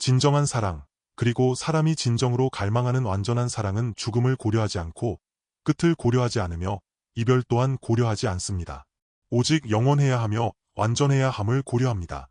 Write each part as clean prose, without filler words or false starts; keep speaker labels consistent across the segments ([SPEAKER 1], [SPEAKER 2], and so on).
[SPEAKER 1] 진정한 사랑, 그리고 사람이 진정으로 갈망하는 완전한 사랑은 죽음을 고려하지 않고 끝을 고려하지 않으며 이별 또한 고려하지 않습니다. 오직 영원해야 하며 완전해야 함을 고려합니다.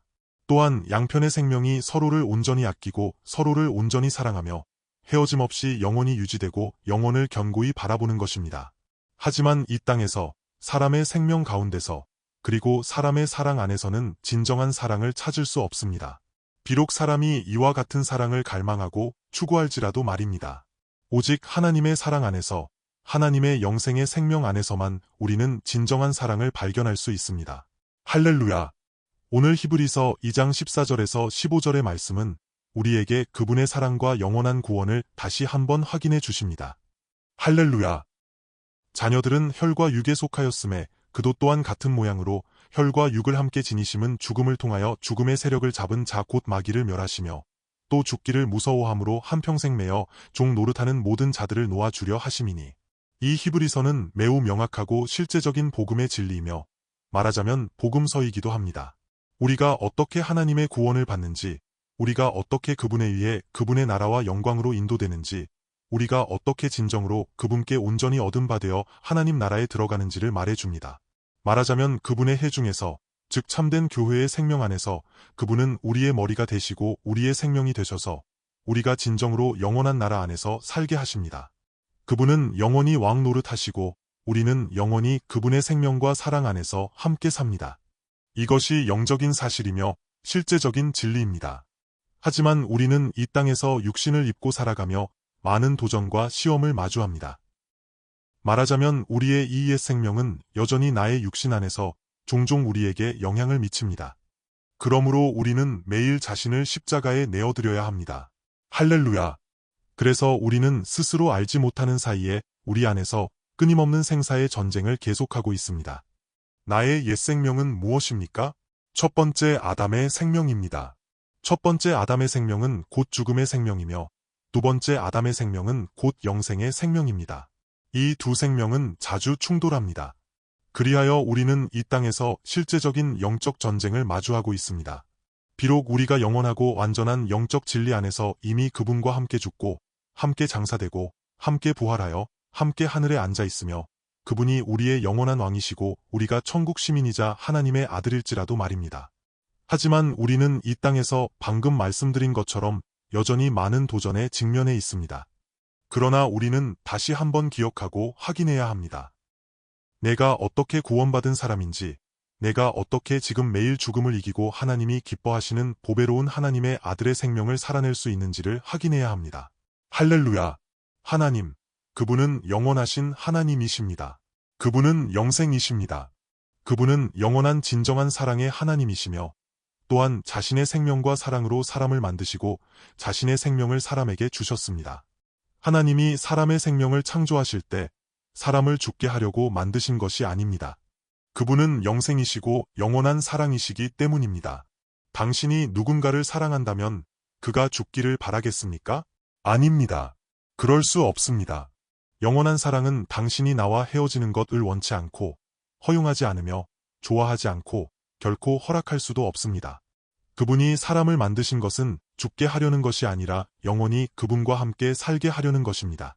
[SPEAKER 1] 또한 양편의 생명이 서로를 온전히 아끼고 서로를 온전히 사랑하며 헤어짐 없이 영원히 유지되고 영원을 견고히 바라보는 것입니다. 하지만 이 땅에서 사람의 생명 가운데서 그리고 사람의 사랑 안에서는 진정한 사랑을 찾을 수 없습니다. 비록 사람이 이와 같은 사랑을 갈망하고 추구할지라도 말입니다. 오직 하나님의 사랑 안에서 하나님의 영생의 생명 안에서만 우리는 진정한 사랑을 발견할 수 있습니다. 할렐루야! 오늘 히브리서 2장 14절에서 15절의 말씀은 우리에게 그분의 사랑과 영원한 구원을 다시 한번 확인해 주십니다. 할렐루야! 자녀들은 혈과 육에 속하였음에 그도 또한 같은 모양으로 혈과 육을 함께 지니심은 죽음을 통하여 죽음의 세력을 잡은 자 곧 마귀를 멸하시며 또 죽기를 무서워함으로 한평생 매어 종 노릇하는 모든 자들을 놓아주려 하심이니. 이 히브리서는 매우 명확하고 실제적인 복음의 진리이며 말하자면 복음서이기도 합니다. 우리가 어떻게 하나님의 구원을 받는지, 우리가 어떻게 그분에 의해 그분의 나라와 영광으로 인도되는지, 우리가 어떻게 진정으로 그분께 온전히 얻은 바 되어 하나님 나라에 들어가는지를 말해줍니다. 말하자면 그분의 해 중에서, 즉 참된 교회의 생명 안에서 그분은 우리의 머리가 되시고 우리의 생명이 되셔서 우리가 진정으로 영원한 나라 안에서 살게 하십니다. 그분은 영원히 왕 노릇하시고 우리는 영원히 그분의 생명과 사랑 안에서 함께 삽니다. 이것이 영적인 사실이며 실제적인 진리입니다. 하지만 우리는 이 땅에서 육신을 입고 살아가며 많은 도전과 시험을 마주합니다. 말하자면 우리의 이 옛 생명은 여전히 나의 육신 안에서 종종 우리에게 영향을 미칩니다. 그러므로 우리는 매일 자신을 십자가에 내어드려야 합니다. 할렐루야! 그래서 우리는 스스로 알지 못하는 사이에 우리 안에서 끊임없는 생사의 전쟁을 계속하고 있습니다. 나의 옛 생명은 무엇입니까? 첫 번째 아담의 생명입니다. 첫 번째 아담의 생명은 곧 죽음의 생명이며 두 번째 아담의 생명은 곧 영생의 생명입니다. 이 두 생명은 자주 충돌합니다. 그리하여 우리는 이 땅에서 실제적인 영적 전쟁을 마주하고 있습니다. 비록 우리가 영원하고 완전한 영적 진리 안에서 이미 그분과 함께 죽고 함께 장사되고 함께 부활하여 함께 하늘에 앉아 있으며 그분이 우리의 영원한 왕이시고 우리가 천국 시민이자 하나님의 아들일지라도 말입니다. 하지만 우리는 이 땅에서 방금 말씀드린 것처럼 여전히 많은 도전에 직면해 있습니다. 그러나 우리는 다시 한번 기억하고 확인해야 합니다. 내가 어떻게 구원받은 사람인지, 내가 어떻게 지금 매일 죽음을 이기고 하나님이 기뻐하시는 보배로운 하나님의 아들의 생명을 살아낼 수 있는지를 확인해야 합니다. 할렐루야! 하나님, 그분은 영원하신 하나님이십니다. 그분은 영생이십니다. 그분은 영원한 진정한 사랑의 하나님이시며 또한 자신의 생명과 사랑으로 사람을 만드시고 자신의 생명을 사람에게 주셨습니다. 하나님이 사람의 생명을 창조하실 때 사람을 죽게 하려고 만드신 것이 아닙니다. 그분은 영생이시고 영원한 사랑이시기 때문입니다. 당신이 누군가를 사랑한다면 그가 죽기를 바라겠습니까? 아닙니다. 그럴 수 없습니다. 영원한 사랑은 당신이 나와 헤어지는 것을 원치 않고 허용하지 않으며 좋아하지 않고 결코 허락할 수도 없습니다. 그분이 사람을 만드신 것은 죽게 하려는 것이 아니라 영원히 그분과 함께 살게 하려는 것입니다.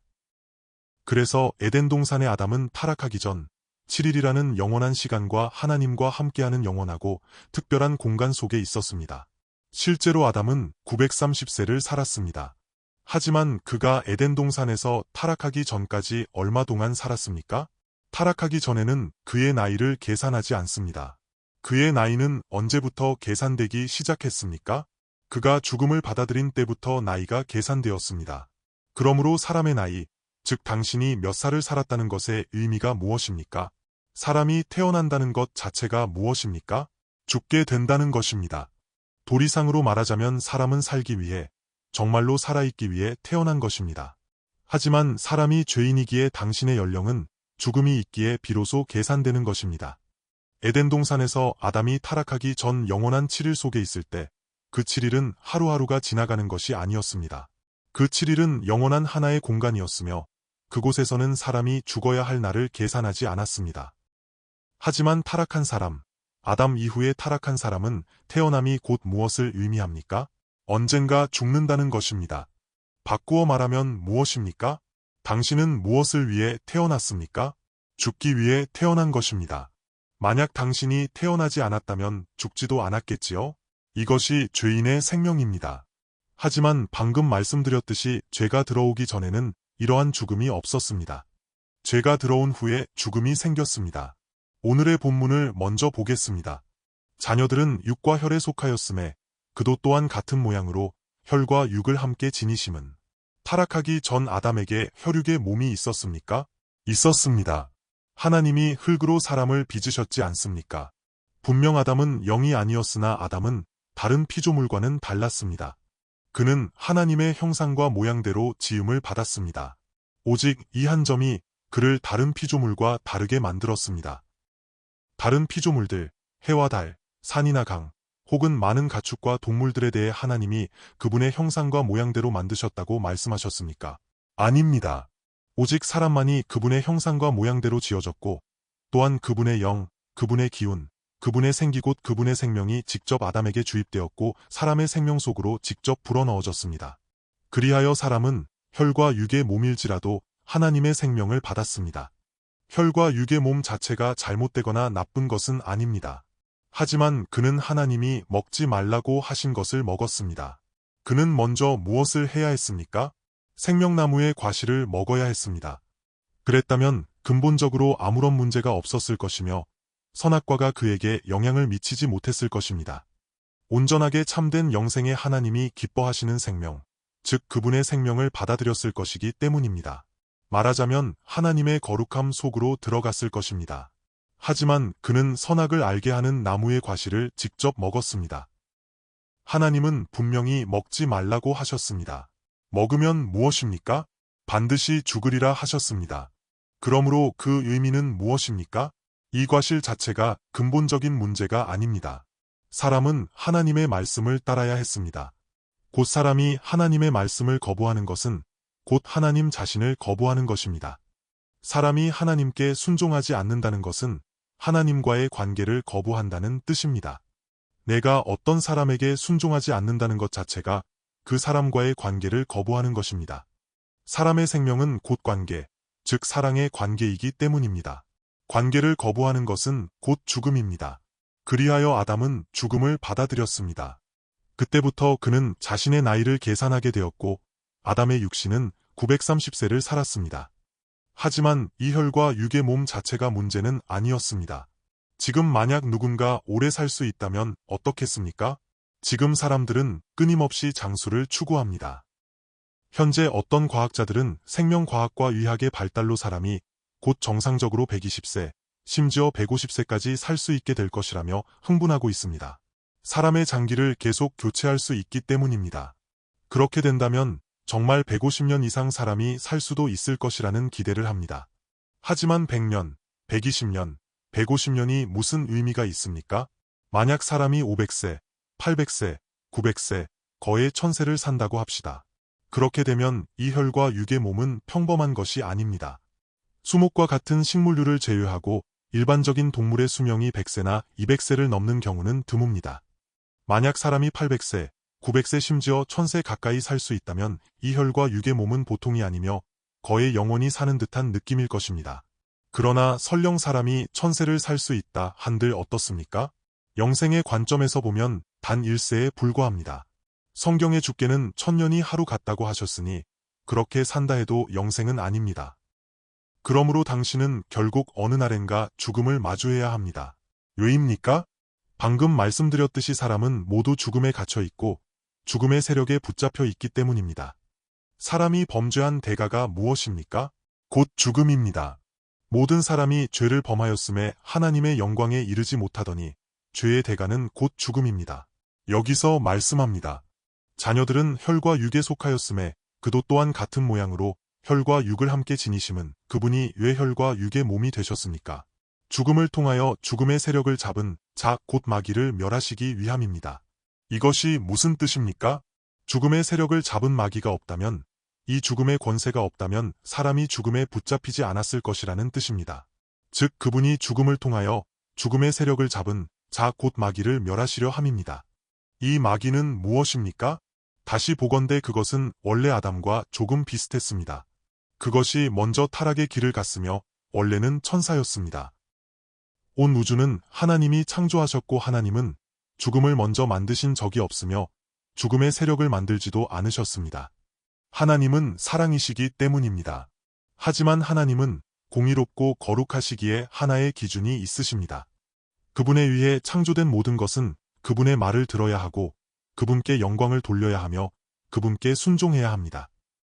[SPEAKER 1] 그래서 에덴 동산의 아담은 타락하기 전 7일이라는 영원한 시간과 하나님과 함께하는 영원하고 특별한 공간 속에 있었습니다. 실제로 아담은 930세를 살았습니다. 하지만 그가 에덴 동산에서 타락하기 전까지 얼마 동안 살았습니까? 타락하기 전에는 그의 나이를 계산하지 않습니다. 그의 나이는 언제부터 계산되기 시작했습니까? 그가 죽음을 받아들인 때부터 나이가 계산되었습니다. 그러므로 사람의 나이, 즉 당신이 몇 살을 살았다는 것의 의미가 무엇입니까? 사람이 태어난다는 것 자체가 무엇입니까? 죽게 된다는 것입니다. 도리상으로 말하자면 사람은 살기 위해, 정말로 살아있기 위해 태어난 것입니다. 하지만 사람이 죄인이기에 당신의 연령은 죽음이 있기에 비로소 계산되는 것입니다. 에덴 동산에서 아담이 타락하기 전 영원한 7일 속에 있을 때 그 7일은 하루하루가 지나가는 것이 아니었습니다. 그 7일은 영원한 하나의 공간이었으며 그곳에서는 사람이 죽어야 할 날을 계산하지 않았습니다. 하지만 타락한 사람, 아담 이후에 타락한 사람은 태어남이 곧 무엇을 의미합니까? 언젠가 죽는다는 것입니다. 바꾸어 말하면 무엇입니까? 당신은 무엇을 위해 태어났습니까? 죽기 위해 태어난 것입니다. 만약 당신이 태어나지 않았다면 죽지도 않았겠지요? 이것이 죄인의 생명입니다. 하지만 방금 말씀드렸듯이 죄가 들어오기 전에는 이러한 죽음이 없었습니다. 죄가 들어온 후에 죽음이 생겼습니다. 오늘의 본문을 먼저 보겠습니다. 자녀들은 육과 혈에 속하였음에 그도 또한 같은 모양으로 혈과 육을 함께 지니심은 타락하기 전 아담에게 혈육의 몸이 있었습니까? 있었습니다. 하나님이 흙으로 사람을 빚으셨지 않습니까? 분명 아담은 영이 아니었으나 아담은 다른 피조물과는 달랐습니다. 그는 하나님의 형상과 모양대로 지음을 받았습니다. 오직 이 한 점이 그를 다른 피조물과 다르게 만들었습니다. 다른 피조물들, 해와 달, 산이나 강, 혹은 많은 가축과 동물들에 대해 하나님이 그분의 형상과 모양대로 만드셨다고 말씀하셨습니까? 아닙니다. 오직 사람만이 그분의 형상과 모양대로 지어졌고, 또한 그분의 영, 그분의 기운, 그분의 생기 곧 그분의 생명이 직접 아담에게 주입되었고 사람의 생명 속으로 직접 불어넣어졌습니다. 그리하여 사람은 혈과 육의 몸일지라도 하나님의 생명을 받았습니다. 혈과 육의 몸 자체가 잘못되거나 나쁜 것은 아닙니다. 하지만 그는 하나님이 먹지 말라고 하신 것을 먹었습니다. 그는 먼저 무엇을 해야 했습니까? 생명나무의 과실을 먹어야 했습니다. 그랬다면 근본적으로 아무런 문제가 없었을 것이며 선악과가 그에게 영향을 미치지 못했을 것입니다. 온전하게 참된 영생의 하나님이 기뻐하시는 생명, 즉 그분의 생명을 받아들였을 것이기 때문입니다. 말하자면 하나님의 거룩함 속으로 들어갔을 것입니다. 하지만 그는 선악을 알게 하는 나무의 과실을 직접 먹었습니다. 하나님은 분명히 먹지 말라고 하셨습니다. 먹으면 무엇입니까? 반드시 죽으리라 하셨습니다. 그러므로 그 의미는 무엇입니까? 이 과실 자체가 근본적인 문제가 아닙니다. 사람은 하나님의 말씀을 따라야 했습니다. 곧 사람이 하나님의 말씀을 거부하는 것은 곧 하나님 자신을 거부하는 것입니다. 사람이 하나님께 순종하지 않는다는 것은 하나님과의 관계를 거부한다는 뜻입니다. 내가 어떤 사람에게 순종하지 않는다는 것 자체가 그 사람과의 관계를 거부하는 것입니다. 사람의 생명은 곧 관계, 즉 사랑의 관계이기 때문입니다. 관계를 거부하는 것은 곧 죽음입니다. 그리하여 아담은 죽음을 받아들였습니다. 그때부터 그는 자신의 나이를 계산하게 되었고 아담의 육신은 930세를 살았습니다. 하지만 이 혈과 육의 몸 자체가 문제는 아니었습니다. 지금 만약 누군가 오래 살 수 있다면 어떻겠습니까? 지금 사람들은 끊임없이 장수를 추구합니다. 현재 어떤 과학자들은 생명과학과 의학의 발달로 사람이 곧 정상적으로 120세, 심지어 150세까지 살 수 있게 될 것이라며 흥분하고 있습니다. 사람의 장기를 계속 교체할 수 있기 때문입니다. 그렇게 된다면 정말 150년 이상 사람이 살 수도 있을 것이라는 기대를 합니다. 하지만 100년, 120년, 150년이 무슨 의미가 있습니까? 만약 사람이 500세, 800세, 900세, 거의 1000세를 산다고 합시다. 그렇게 되면 이 혈과 육의 몸은 평범한 것이 아닙니다. 수목과 같은 식물류를 제외하고 일반적인 동물의 수명이 100세나 200세를 넘는 경우는 드뭅니다. 만약 사람이 800세, 900세 심지어 1000세 가까이 살 수 있다면 이 혈과 육의 몸은 보통이 아니며 거의 영원히 사는 듯한 느낌일 것입니다. 그러나 설령 사람이 1000세를 살 수 있다 한들 어떻습니까? 영생의 관점에서 보면 단 1세에 불과합니다. 성경의 주께는 1000년이 하루 같다고 하셨으니 그렇게 산다 해도 영생은 아닙니다. 그러므로 당신은 결국 어느 날엔가 죽음을 마주해야 합니다. 왜입니까? 방금 말씀드렸듯이 사람은 모두 죽음에 갇혀 있고 죽음의 세력에 붙잡혀 있기 때문입니다. 사람이 범죄한 대가가 무엇입니까? 곧 죽음입니다. 모든 사람이 죄를 범하였음에 하나님의 영광에 이르지 못하더니 죄의 대가는 곧 죽음입니다. 여기서 말씀합니다. 자녀들은 혈과 육에 속하였음에 그도 또한 같은 모양으로 혈과 육을 함께 지니심은 그분이 왜 혈과 육의 몸이 되셨습니까? 죽음을 통하여 죽음의 세력을 잡은 자 곧 마귀를 멸하시기 위함입니다. 이것이 무슨 뜻입니까? 죽음의 세력을 잡은 마귀가 없다면, 이 죽음의 권세가 없다면 사람이 죽음에 붙잡히지 않았을 것이라는 뜻입니다. 즉 그분이 죽음을 통하여 죽음의 세력을 잡은 자 곧 마귀를 멸하시려 함입니다. 이 마귀는 무엇입니까? 다시 보건대 그것은 원래 아담과 조금 비슷했습니다. 그것이 먼저 타락의 길을 갔으며 원래는 천사였습니다. 온 우주는 하나님이 창조하셨고 하나님은 죽음을 먼저 만드신 적이 없으며 죽음의 세력을 만들지도 않으셨습니다. 하나님은 사랑이시기 때문입니다. 하지만 하나님은 공의롭고 거룩하시기에 하나의 기준이 있으십니다. 그분에 의해 창조된 모든 것은 그분의 말을 들어야 하고 그분께 영광을 돌려야 하며 그분께 순종해야 합니다.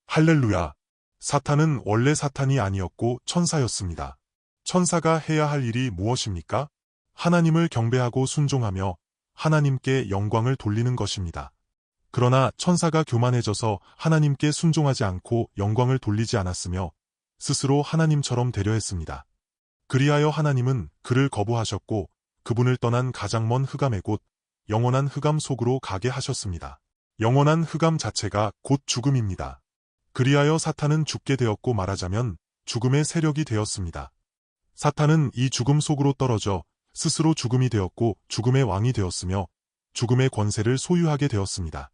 [SPEAKER 1] 할렐루야! 사탄은 원래 사탄이 아니었고 천사였습니다. 천사가 해야 할 일이 무엇입니까? 하나님을 경배하고 순종하며 하나님께 영광을 돌리는 것입니다. 그러나 천사가 교만해져서 하나님께 순종하지 않고 영광을 돌리지 않았으며 스스로 하나님처럼 되려 했습니다. 그리하여 하나님은 그를 거부하셨고 그분을 떠난 가장 먼 흑암의 곳, 영원한 흑암 속으로 가게 하셨습니다. 영원한 흑암 자체가 곧 죽음입니다. 그리하여 사탄은 죽게 되었고 말하자면 죽음의 세력이 되었습니다. 사탄은 이 죽음 속으로 떨어져 스스로 죽음이 되었고 죽음의 왕이 되었으며 죽음의 권세를 소유하게 되었습니다.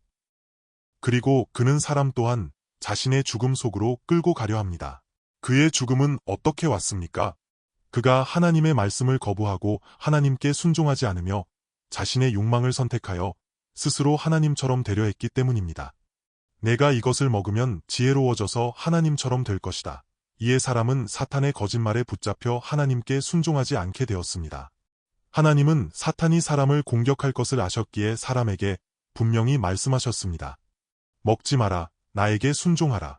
[SPEAKER 1] 그리고 그는 사람 또한 자신의 죽음 속으로 끌고 가려 합니다. 그의 죽음은 어떻게 왔습니까? 그가 하나님의 말씀을 거부하고 하나님께 순종하지 않으며 자신의 욕망을 선택하여 스스로 하나님처럼 되려 했기 때문입니다. 내가 이것을 먹으면 지혜로워져서 하나님처럼 될 것이다. 이에 사람은 사탄의 거짓말에 붙잡혀 하나님께 순종하지 않게 되었습니다. 하나님은 사탄이 사람을 공격할 것을 아셨기에 사람에게 분명히 말씀하셨습니다. 먹지 마라, 나에게 순종하라.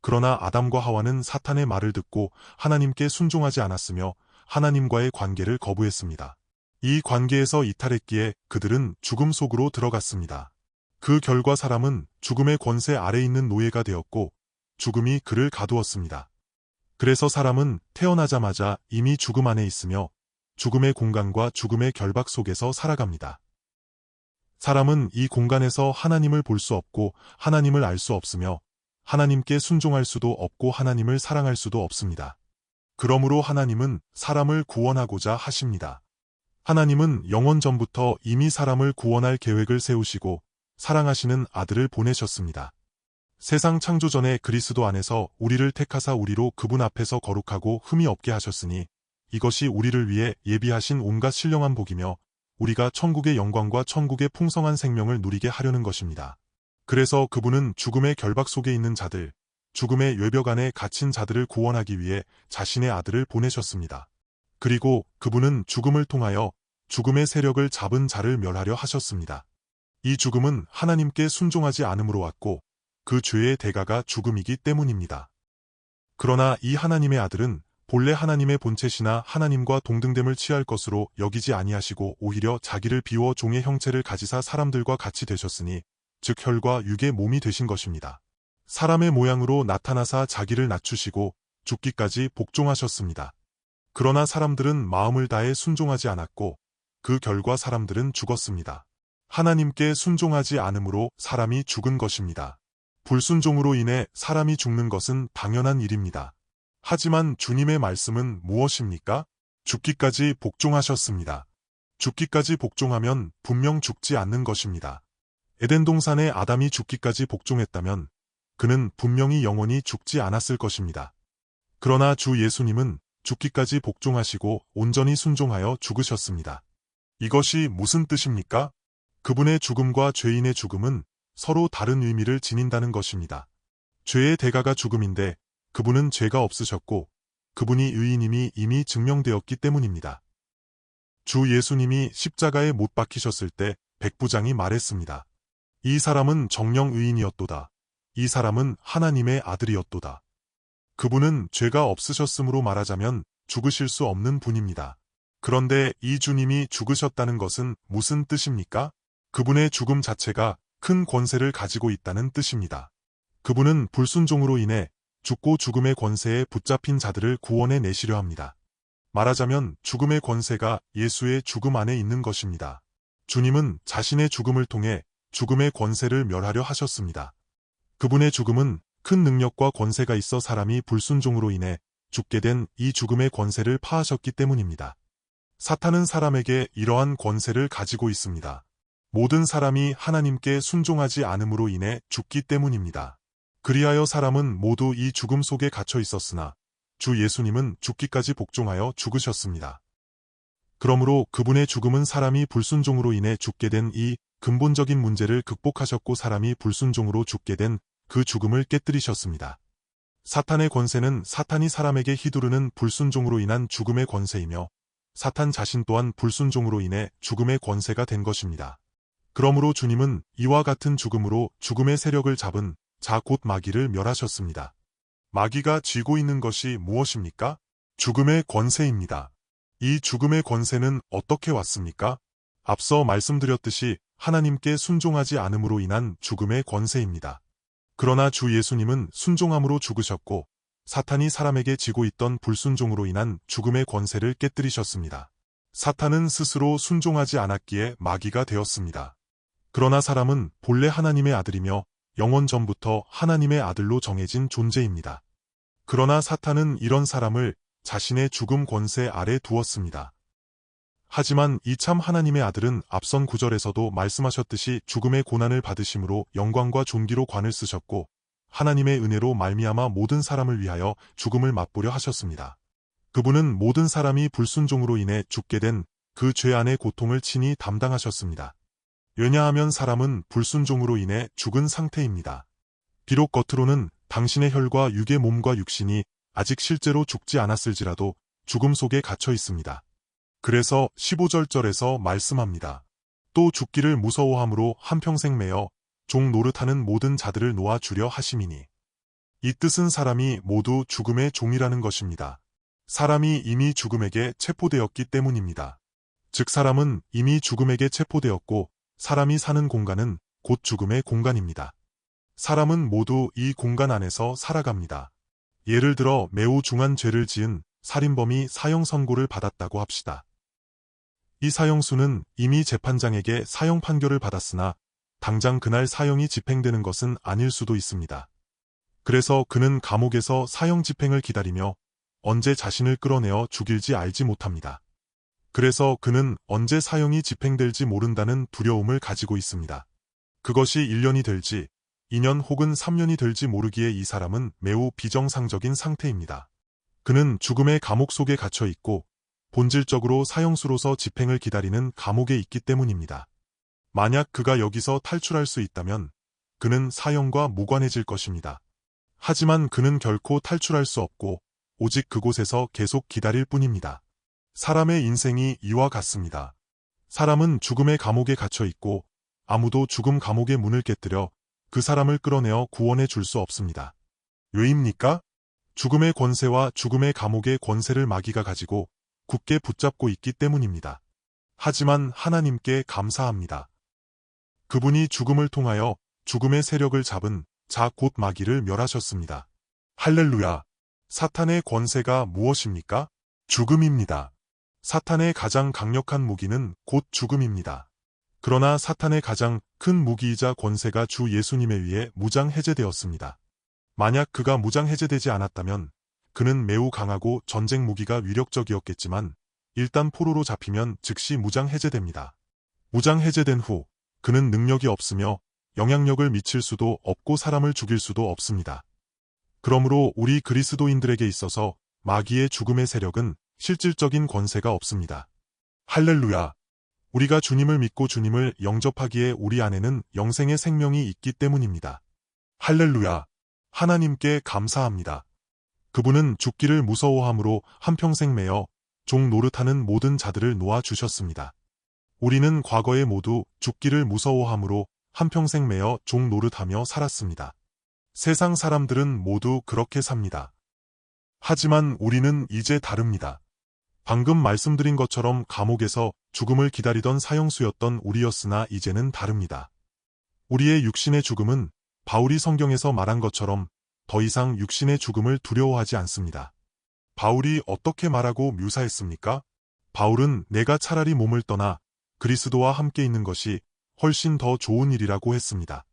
[SPEAKER 1] 그러나 아담과 하와는 사탄의 말을 듣고 하나님께 순종하지 않았으며 하나님과의 관계를 거부했습니다. 이 관계에서 이탈했기에 그들은 죽음 속으로 들어갔습니다. 그 결과 사람은 죽음의 권세 아래 있는 노예가 되었고 죽음이 그를 가두었습니다. 그래서 사람은 태어나자마자 이미 죽음 안에 있으며 죽음의 공간과 죽음의 결박 속에서 살아갑니다. 사람은 이 공간에서 하나님을 볼 수 없고 하나님을 알 수 없으며 하나님께 순종할 수도 없고 하나님을 사랑할 수도 없습니다. 그러므로 하나님은 사람을 구원하고자 하십니다. 하나님은 영원 전부터 이미 사람을 구원할 계획을 세우시고 사랑하시는 아들을 보내셨습니다. 세상 창조 전에 그리스도 안에서 우리를 택하사 우리로 그분 앞에서 거룩하고 흠이 없게 하셨으니 이것이 우리를 위해 예비하신 온갖 신령한 복이며 우리가 천국의 영광과 천국의 풍성한 생명을 누리게 하려는 것입니다. 그래서 그분은 죽음의 결박 속에 있는 자들, 죽음의 외벽 안에 갇힌 자들을 구원하기 위해 자신의 아들을 보내셨습니다. 그리고 그분은 죽음을 통하여 죽음의 세력을 잡은 자를 멸하려 하셨습니다. 이 죽음은 하나님께 순종하지 않음으로 왔고 그 죄의 대가가 죽음이기 때문입니다. 그러나 이 하나님의 아들은 본래 하나님의 본체시나 하나님과 동등됨을 취할 것으로 여기지 아니하시고 오히려 자기를 비워 종의 형체를 가지사 사람들과 같이 되셨으니 즉 혈과 육의 몸이 되신 것입니다. 사람의 모양으로 나타나사 자기를 낮추시고 죽기까지 복종하셨습니다. 그러나 사람들은 마음을 다해 순종하지 않았고 그 결과 사람들은 죽었습니다. 하나님께 순종하지 않음으로 사람이 죽은 것입니다. 불순종으로 인해 사람이 죽는 것은 당연한 일입니다. 하지만 주님의 말씀은 무엇입니까? 죽기까지 복종하셨습니다. 죽기까지 복종하면 분명 죽지 않는 것입니다. 에덴 동산에 아담이 죽기까지 복종했다면 그는 분명히 영원히 죽지 않았을 것입니다. 그러나 주 예수님은 죽기까지 복종하시고 온전히 순종하여 죽으셨습니다. 이것이 무슨 뜻입니까? 그분의 죽음과 죄인의 죽음은 서로 다른 의미를 지닌다는 것입니다. 죄의 대가가 죽음인데 그분은 죄가 없으셨고 그분이 의인임이 이미 증명되었기 때문입니다. 주 예수님이 십자가에 못 박히셨을 때 백부장이 말했습니다. 이 사람은 정령 의인이었도다. 이 사람은 하나님의 아들이었도다. 그분은 죄가 없으셨으므로 말하자면 죽으실 수 없는 분입니다. 그런데 이 주님이 죽으셨다는 것은 무슨 뜻입니까? 그분의 죽음 자체가 큰 권세를 가지고 있다는 뜻입니다. 그분은 불순종으로 인해 죽고 죽음의 권세에 붙잡힌 자들을 구원해 내시려 합니다. 말하자면 죽음의 권세가 예수의 죽음 안에 있는 것입니다. 주님은 자신의 죽음을 통해 죽음의 권세를 멸하려 하셨습니다. 그분의 죽음은 큰 능력과 권세가 있어 사람이 불순종으로 인해 죽게 된 이 죽음의 권세를 파하셨기 때문입니다. 사탄은 사람에게 이러한 권세를 가지고 있습니다. 모든 사람이 하나님께 순종하지 않음으로 인해 죽기 때문입니다. 그리하여 사람은 모두 이 죽음 속에 갇혀 있었으나 주 예수님은 죽기까지 복종하여 죽으셨습니다. 그러므로 그분의 죽음은 사람이 불순종으로 인해 죽게 된 이 근본적인 문제를 극복하셨고 사람이 불순종으로 죽게 된 그 죽음을 깨뜨리셨습니다. 사탄의 권세는 사탄이 사람에게 휘두르는 불순종으로 인한 죽음의 권세이며 사탄 자신 또한 불순종으로 인해 죽음의 권세가 된 것입니다. 그러므로 주님은 이와 같은 죽음으로 죽음의 세력을 잡은 자 곧 마귀를 멸하셨습니다. 마귀가 쥐고 있는 것이 무엇입니까? 죽음의 권세입니다. 이 죽음의 권세는 어떻게 왔습니까? 앞서 말씀드렸듯이 하나님께 순종하지 않음으로 인한 죽음의 권세입니다. 그러나 주 예수님은 순종함으로 죽으셨고 사탄이 사람에게 지고 있던 불순종으로 인한 죽음의 권세를 깨뜨리셨습니다. 사탄은 스스로 순종하지 않았기에 마귀가 되었습니다. 그러나 사람은 본래 하나님의 아들이며 영원 전부터 하나님의 아들로 정해진 존재입니다. 그러나 사탄은 이런 사람을 자신의 죽음 권세 아래 두었습니다. 하지만 이 참 하나님의 아들은 앞선 구절에서도 말씀하셨듯이 죽음의 고난을 받으심으로 영광과 존귀로 관을 쓰셨고 하나님의 은혜로 말미암아 모든 사람을 위하여 죽음을 맛보려 하셨습니다. 그분은 모든 사람이 불순종으로 인해 죽게 된 그 죄 안의 고통을 친히 담당하셨습니다. 왜냐하면 사람은 불순종으로 인해 죽은 상태입니다. 비록 겉으로는 당신의 혈과 육의 몸과 육신이 아직 실제로 죽지 않았을지라도 죽음 속에 갇혀 있습니다. 그래서 15절절에서 말씀합니다. 또 죽기를 무서워함으로 한평생 매여 종 노릇하는 모든 자들을 놓아주려 하심이니. 이 뜻은 사람이 모두 죽음의 종이라는 것입니다. 사람이 이미 죽음에게 체포되었기 때문입니다. 즉 사람은 이미 죽음에게 체포되었고 사람이 사는 공간은 곧 죽음의 공간입니다. 사람은 모두 이 공간 안에서 살아갑니다. 예를 들어 매우 중한 죄를 지은 살인범이 사형 선고를 받았다고 합시다. 이 사형수는 이미 재판장에게 사형 판결을 받았으나 당장 그날 사형이 집행되는 것은 아닐 수도 있습니다. 그래서 그는 감옥에서 사형 집행을 기다리며 언제 자신을 끌어내어 죽일지 알지 못합니다. 그래서 그는 언제 사형이 집행될지 모른다는 두려움을 가지고 있습니다. 그것이 1년이 될지 2년 혹은 3년이 될지 모르기에 이 사람은 매우 비정상적인 상태입니다. 그는 죽음의 감옥 속에 갇혀 있고 본질적으로 사형수로서 집행을 기다리는 감옥에 있기 때문입니다. 만약 그가 여기서 탈출할 수 있다면 그는 사형과 무관해질 것입니다. 하지만 그는 결코 탈출할 수 없고 오직 그곳에서 계속 기다릴 뿐입니다. 사람의 인생이 이와 같습니다. 사람은 죽음의 감옥에 갇혀 있고 아무도 죽음 감옥의 문을 깨뜨려 그 사람을 끌어내어 구원해 줄 수 없습니다. 왜입니까? 죽음의 권세와 죽음의 감옥의 권세를 마귀가 가지고 굳게 붙잡고 있기 때문입니다. 하지만 하나님께 감사합니다. 그분이 죽음을 통하여 죽음의 세력을 잡은 자 곧 마귀를 멸하셨습니다. 할렐루야! 사탄의 권세가 무엇입니까? 죽음입니다. 사탄의 가장 강력한 무기는 곧 죽음입니다. 그러나 사탄의 가장 큰 무기이자 권세가 주 예수님에 의해 무장 해제되었습니다. 만약 그가 무장 해제되지 않았다면 그는 매우 강하고 전쟁 무기가 위력적이었겠지만 일단 포로로 잡히면 즉시 무장 해제됩니다. 무장 해제된 후 그는 능력이 없으며 영향력을 미칠 수도 없고 사람을 죽일 수도 없습니다. 그러므로 우리 그리스도인들에게 있어서 마귀의 죽음의 세력은 실질적인 권세가 없습니다. 할렐루야! 우리가 주님을 믿고 주님을 영접하기에 우리 안에는 영생의 생명이 있기 때문입니다. 할렐루야! 하나님께 감사합니다. 그분은 죽기를 무서워함으로 한평생 매여 종 노릇하는 모든 자들을 놓아주셨습니다. 우리는 과거에 모두 죽기를 무서워함으로 한평생 매여 종 노릇하며 살았습니다. 세상 사람들은 모두 그렇게 삽니다. 하지만 우리는 이제 다릅니다. 방금 말씀드린 것처럼 감옥에서 죽음을 기다리던 사형수였던 우리였으나 이제는 다릅니다. 우리의 육신의 죽음은 바울이 성경에서 말한 것처럼 더 이상 육신의 죽음을 두려워하지 않습니다. 바울이 어떻게 말하고 묘사했습니까? 바울은 내가 차라리 몸을 떠나 그리스도와 함께 있는 것이 훨씬 더 좋은 일이라고 했습니다.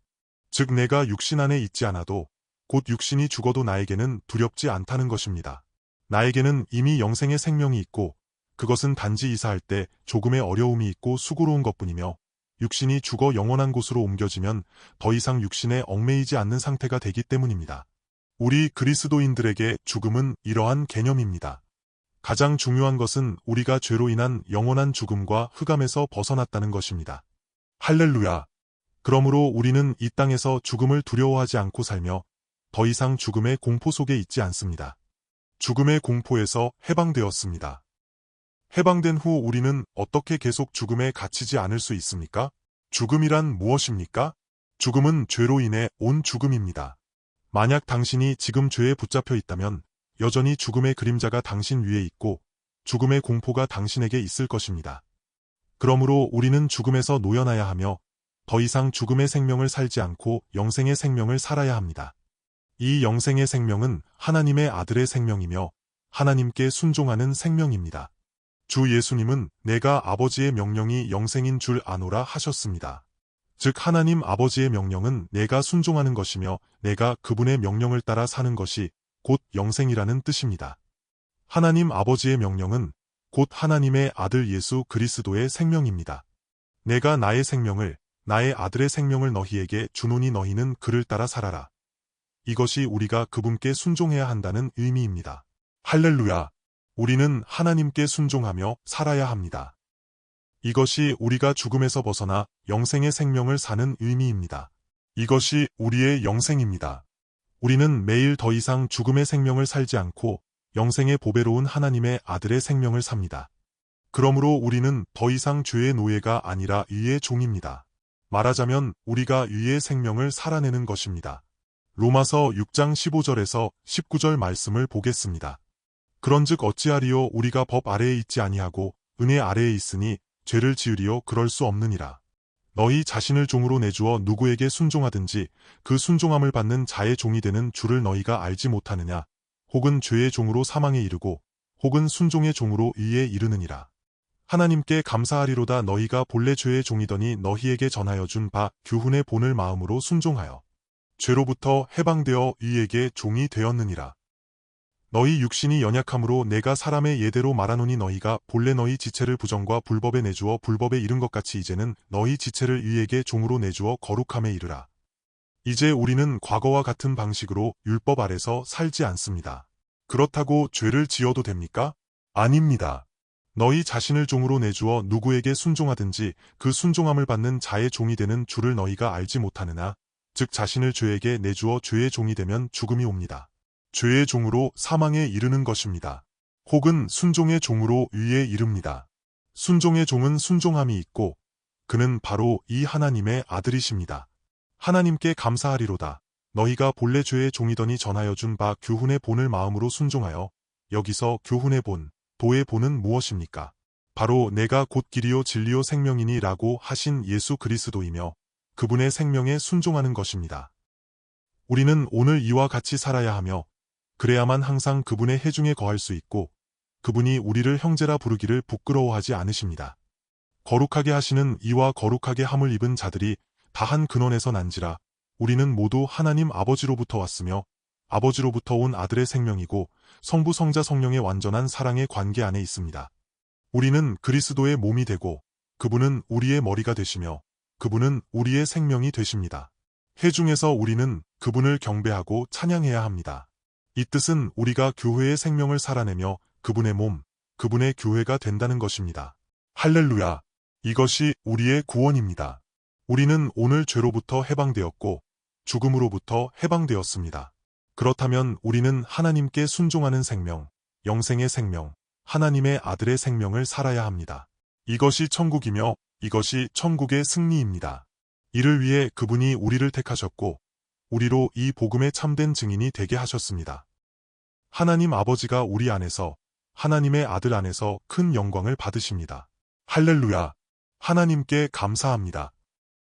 [SPEAKER 1] 즉 내가 육신 안에 있지 않아도 곧 육신이 죽어도 나에게는 두렵지 않다는 것입니다. 나에게는 이미 영생의 생명이 있고 그것은 단지 이사할 때 조금의 어려움이 있고 수고로운 것뿐이며 육신이 죽어 영원한 곳으로 옮겨지면 더 이상 육신에 얽매이지 않는 상태가 되기 때문입니다. 우리 그리스도인들에게 죽음은 이러한 개념입니다. 가장 중요한 것은 우리가 죄로 인한 영원한 죽음과 흑암에서 벗어났다는 것입니다. 할렐루야! 그러므로 우리는 이 땅에서 죽음을 두려워하지 않고 살며 더 이상 죽음의 공포 속에 있지 않습니다. 죽음의 공포에서 해방되었습니다. 해방된 후 우리는 어떻게 계속 죽음에 갇히지 않을 수 있습니까? 죽음이란 무엇입니까? 죽음은 죄로 인해 온 죽음입니다. 만약 당신이 지금 죄에 붙잡혀 있다면 여전히 죽음의 그림자가 당신 위에 있고 죽음의 공포가 당신에게 있을 것입니다. 그러므로 우리는 죽음에서 놓여나야 하며 더 이상 죽음의 생명을 살지 않고 영생의 생명을 살아야 합니다. 이 영생의 생명은 하나님의 아들의 생명이며 하나님께 순종하는 생명입니다. 주 예수님은 내가 아버지의 명령이 영생인 줄 아노라 하셨습니다. 즉 하나님 아버지의 명령은 내가 순종하는 것이며 내가 그분의 명령을 따라 사는 것이 곧 영생이라는 뜻입니다. 하나님 아버지의 명령은 곧 하나님의 아들 예수 그리스도의 생명입니다. 내가 나의 생명을 나의 아들의 생명을 너희에게 주노니 너희는 그를 따라 살아라. 이것이 우리가 그분께 순종해야 한다는 의미입니다. 할렐루야! 우리는 하나님께 순종하며 살아야 합니다. 이것이 우리가 죽음에서 벗어나 영생의 생명을 사는 의미입니다. 이것이 우리의 영생입니다. 우리는 매일 더 이상 죽음의 생명을 살지 않고 영생의 보배로운 하나님의 아들의 생명을 삽니다. 그러므로 우리는 더 이상 죄의 노예가 아니라 의의 종입니다. 말하자면 우리가 의의 생명을 살아내는 것입니다. 로마서 6장 15절에서 19절 말씀을 보겠습니다. 그런즉 어찌하리요 우리가 법 아래에 있지 아니하고 은혜 아래에 있으니 죄를 지으리요 그럴 수 없느니라. 너희 자신을 종으로 내주어 누구에게 순종하든지 그 순종함을 받는 자의 종이 되는 줄을 너희가 알지 못하느냐. 혹은 죄의 종으로 사망에 이르고 혹은 순종의 종으로 의에 이르느니라. 하나님께 감사하리로다 너희가 본래 죄의 종이더니 너희에게 전하여 준 바 교훈의 본을 마음으로 순종하여 죄로부터 해방되어 의에게 종이 되었느니라. 너희 육신이 연약함으로 내가 사람의 예대로 말하노니 너희가 본래 너희 지체를 부정과 불법에 내주어 불법에 이른 것 같이 이제는 너희 지체를 의에게 종으로 내주어 거룩함에 이르라. 이제 우리는 과거와 같은 방식으로 율법 아래서 살지 않습니다. 그렇다고 죄를 지어도 됩니까? 아닙니다. 너희 자신을 종으로 내주어 누구에게 순종하든지 그 순종함을 받는 자의 종이 되는 줄을 너희가 알지 못하느냐. 즉 자신을 죄에게 내주어 죄의 종이 되면 죽음이 옵니다. 죄의 종으로 사망에 이르는 것입니다. 혹은 순종의 종으로 의에 이릅니다. 순종의 종은 순종함이 있고 그는 바로 이 하나님의 아들이십니다. 하나님께 감사하리로다. 너희가 본래 죄의 종이더니 전하여 준 바 교훈의 본을 마음으로 순종하여 여기서 교훈의 본, 도의 본은 무엇입니까? 바로 내가 곧 길이요 진리요 생명이니 라고 하신 예수 그리스도이며 그분의 생명에 순종하는 것입니다. 우리는 오늘 이와 같이 살아야 하며 그래야만 항상 그분의 해중에 거할 수 있고 그분이 우리를 형제라 부르기를 부끄러워하지 않으십니다. 거룩하게 하시는 이와 거룩하게 함을 입은 자들이 다 한 근원에서 난지라 우리는 모두 하나님 아버지로부터 왔으며 아버지로부터 온 아들의 생명이고 성부 성자 성령의 완전한 사랑의 관계 안에 있습니다. 우리는 그리스도의 몸이 되고 그분은 우리의 머리가 되시며 그분은 우리의 생명이 되십니다. 해중에서 우리는 그분을 경배하고 찬양해야 합니다. 이 뜻은 우리가 교회의 생명을 살아내며 그분의 몸, 그분의 교회가 된다는 것입니다. 할렐루야! 이것이 우리의 구원입니다. 우리는 오늘 죄로부터 해방되었고 죽음으로부터 해방되었습니다. 그렇다면 우리는 하나님께 순종하는 생명, 영생의 생명, 하나님의 아들의 생명을 살아야 합니다. 이것이 천국이며 이것이 천국의 승리입니다. 이를 위해 그분이 우리를 택하셨고 우리로 이 복음의 참된 증인이 되게 하셨습니다. 하나님 아버지가 우리 안에서 하나님의 아들 안에서 큰 영광을 받으십니다. 할렐루야! 하나님께 감사합니다.